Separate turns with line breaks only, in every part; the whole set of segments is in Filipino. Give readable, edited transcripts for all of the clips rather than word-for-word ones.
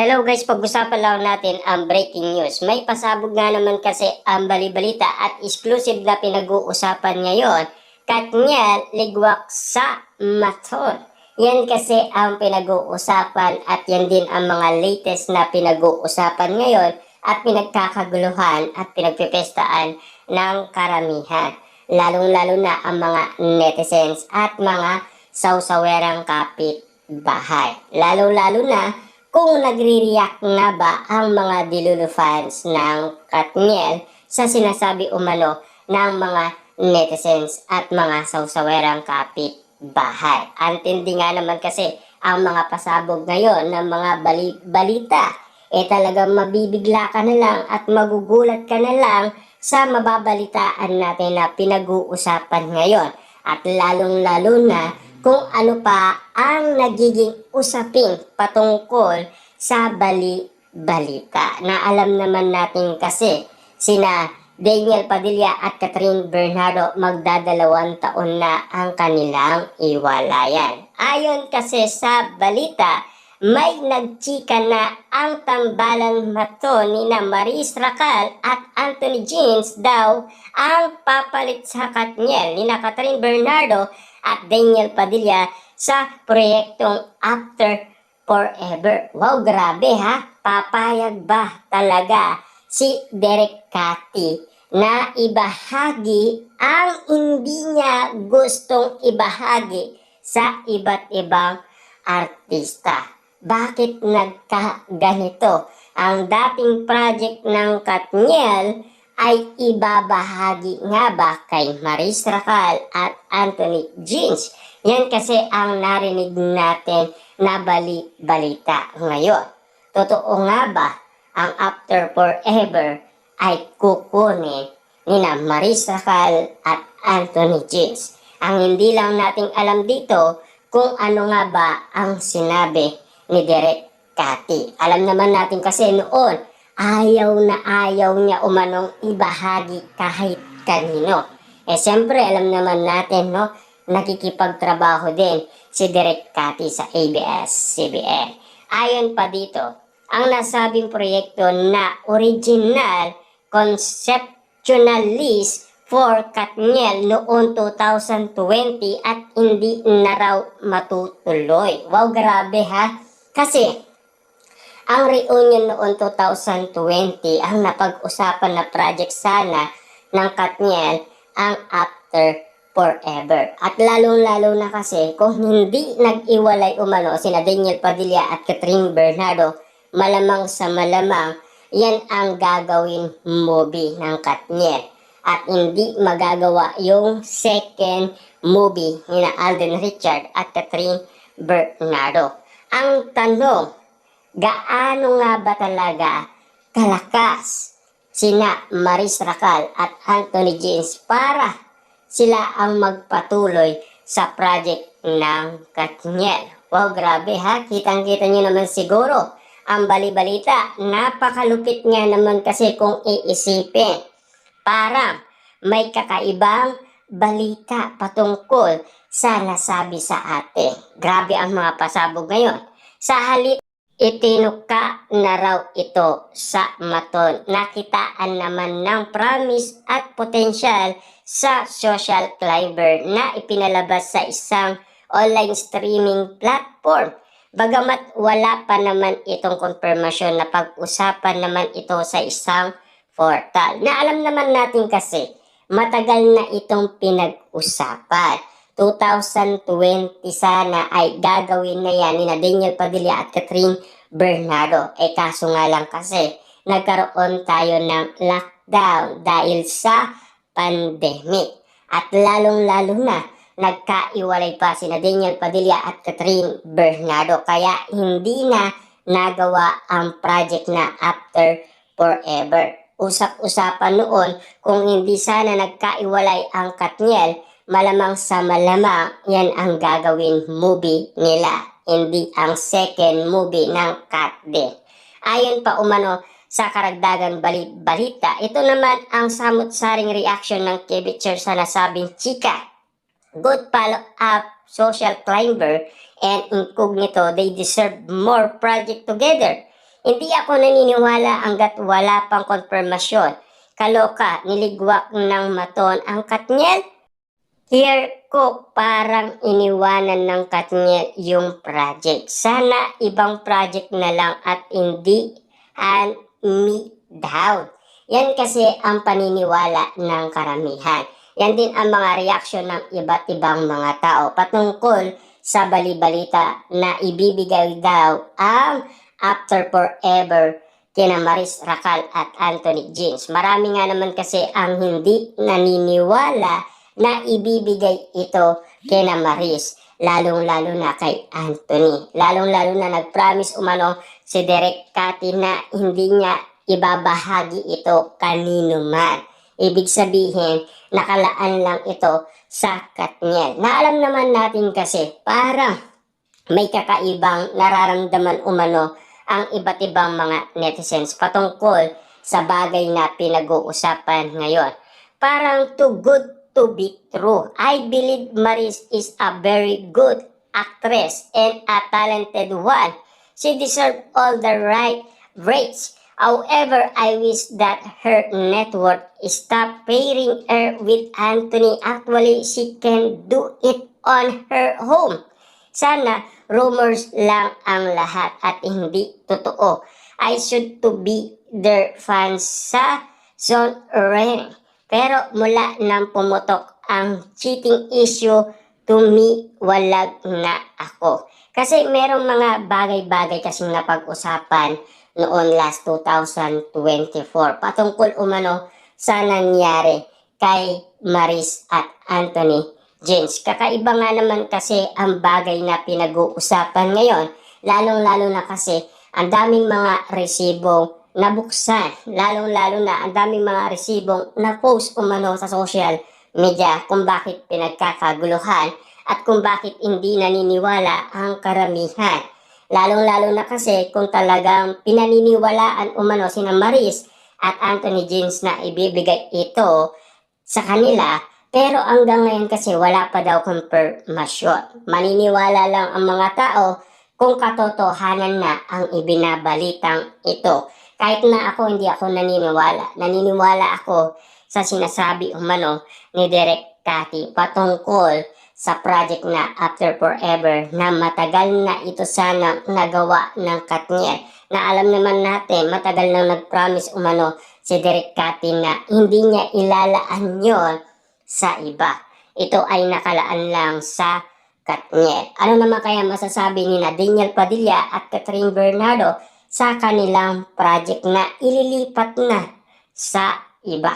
Hello guys, pag-usapan lang natin ang breaking news. May pasabog nga naman kasi ang balibalita at exclusive na pinag-uusapan ngayon. Katniel ligwak sa Maton. Yan kasi ang pinag-uusapan at yan din ang mga latest na pinag-uusapan ngayon at pinagkakaguluhan at pinagpipestaan ng karamihan. Lalong-lalo na ang mga netizens at mga sawsawerang kapitbahay. Lalong-lalo na kung nagre-react na ba ang mga Delulu fans ng Katniel sa sinasabi umano ng mga netizens at mga sawsawerang kapitbahay. Antindi nga naman kasi ang mga pasabog ngayon ng mga balita, talagang mabibigla ka na lang at magugulat ka na lang sa mababalitaan natin na pinag-uusapan ngayon. At lalong-lalo na kung ano pa ang nagiging usapin patungkol sa balita na alam naman natin kasi sina Daniel Padilla at Catherine Bernardo magdadalawang taon na ang kanilang iwalayan. Ayon kasi sa balita, may nagchika na ang tambalang mato ni na Maris Racal at Anthony Jeans daw ang papalit sa Katniel ni na Catherine Bernardo at Daniel Padilla sa proyektong After Forever. Wow, grabe ha! Papayag ba talaga si Derek Cathy na ibahagi ang hindi niya gustong ibahagi sa iba't ibang artista? Bakit nagkaganito? Ang dating project ng Katniel ay ibabahagi nga ba kay Maris Racal at Anthony Jeans? Yan kasi ang narinig natin na balita ngayon. Totoo nga ba ang After Forever ay kukunin ni na Maris Racal at Anthony Jeans? Ang hindi lang nating alam dito kung ano nga ba ang sinabi ni Derek Cathy. Alam naman natin kasi noon, ayaw niya umanong ibahagi kahit kanino. Siyempre, alam naman natin, no, nakikipagtrabaho din si Derek Cathy sa ABS-CBN. Ayon pa dito, ang nasabing proyekto na original conceptual list for Katniel noong 2020 at hindi na raw matutuloy. Wow, grabe ha! Kasi ang reunion noong 2020, ang napag-usapan na project sana ng Katniel, ang After Forever. At lalong-lalo na kasi kung hindi nag-iwalay umano sina Daniel Padilla at Catherine Bernardo, malamang sa malamang, yan ang gagawin movie ng Katniel. At hindi magagawa yung second movie ni na Alden Richard at Catherine Bernardo. Ang tanong, gaano nga ba talaga kalakas sina Maris Racal at Anthony Jeans para sila ang magpatuloy sa project ng Katniel? Wow, grabe ha! Kitang-kita nyo naman siguro ang balibalita. Napakalupit nga naman kasi kung iisipin. Parang may kakaibang balita patungkol sa nasabi sa atin. Grabe ang mga pasabog ngayon. Sa halip, itinuka na raw ito sa Maton. Nakitaan naman ng promise at potensyal sa social climber na ipinalabas sa isang online streaming platform. Bagamat wala pa naman itong konfirmasyon na pag-usapan naman ito sa isang portal. Na alam naman natin kasi, matagal na itong pinag-usapan. 2020 sana ay gagawin na yan ni na Daniel Padilla at Catherine Bernardo. Kaso nga lang kasi nagkaroon tayo ng lockdown dahil sa pandemic. At lalong-lalo na nagkaiwalay pa sina Daniel Padilla at Catherine Bernardo. Kaya hindi na nagawa ang project na After Forever. Usap-usapan noon kung hindi sana nagkaiwalay ang Katniel, malamang sa malamang yan ang gagawin movie nila, hindi ang second movie ng Katniel. Ayon pa umano sa karagdagang balita, ito naman ang samut-saring reaction ng Kibitzer sa nasabing chika. Good follow-up social climber and incognito, they deserve more project together. Hindi ako naniniwala hanggat wala pang konfirmasyon. Kaloka, niligwak ng Maton ang Katniel. Here ko parang iniwanan ng Katniel yung project. Sana ibang project na lang at hindi hand me down. Yan kasi ang paniniwala ng karamihan. Yan din ang mga reaksyon ng iba't ibang mga tao patungkol sa balibalita na ibibigay daw ang After Forever kina Maris Racal at Anthony Jeans. Marami nga naman kasi ang hindi naniniwala na ibibigay ito kina Maris, lalong-lalo na kay Anthony. Lalong-lalo na nag-promise umano si Direk Cathy na hindi niya ibabahagi ito kanino man. Ibig sabihin, nakalaan lang ito sa Katniel. Na alam naman natin kasi parang may kakaibang nararamdaman umano ang iba't ibang mga netizens patungkol sa bagay na pinag-uusapan ngayon. Parang too good to be true. I believe Maris is a very good actress and a talented one. She deserves all the right rates. However, I wish that her network stop pairing her with Anthony. Actually, she can do it on her home. Sana rumors lang ang lahat at hindi totoo. I should to be their fans sa Zone Ring. Pero mula nang pumutok ang cheating issue, to me, walag na ako. Kasi merong mga bagay-bagay kasing napag-usapan noon last 2024 patungkol umano sa nangyari kay Maris at Anthony Jeans. Kakaiba nga naman kasi ang bagay na pinag-uusapan ngayon, lalong-lalo na kasi ang daming mga resibo nabuksan, lalong-lalo na ang daming mga resibong na-post umano sa social media kung bakit pinagkakaguluhan at kung bakit hindi naniniwala ang karamihan. Lalong-lalo na kasi kung talagang pinaniniwalaan umano sina Maris at Anthony Jeans na ibibigay ito sa kanila, pero hanggang ngayon kasi wala pa daw confirmation. Maniniwala lang ang mga tao kung katotohanan na ang ibinabalitang ito. Kahit na ako, hindi ako naniniwala. Naniniwala ako sa sinasabi umano ni Direk Cathy patungkol sa project na After Forever na matagal na ito sana nagawa ng Katniel. Na alam naman natin, matagal nang nag-promise umano si Direk Cathy na hindi niya ilalaan yon sa iba. Ito ay nakalaan lang sa Katniel. Ano naman kaya masasabi ni Daniel Padilla at Catherine Bernardo sa kanilang project na ililipat na sa iba?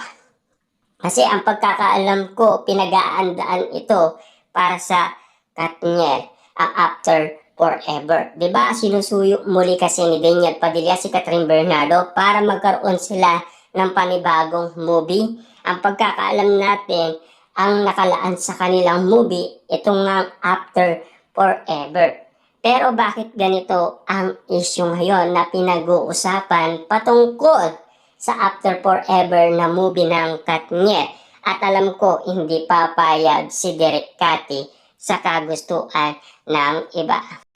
Kasi ang pagkakaalam ko, pinag-aandaan ito para sa Katniel, ang After Forever. Diba? Sinusuyo muli kasi ni Daniel Padilla si Catherine Bernardo para magkaroon sila ng panibagong movie. Ang pagkakaalam natin, ang nakalaan sa kanilang movie, itong nga After Forever. Pero bakit ganito ang issue ngayon na pinag-uusapan patungkol sa After Forever na movie ng Katniel? At alam ko hindi papayag si Direk Cathy sa kagustuhan ng iba.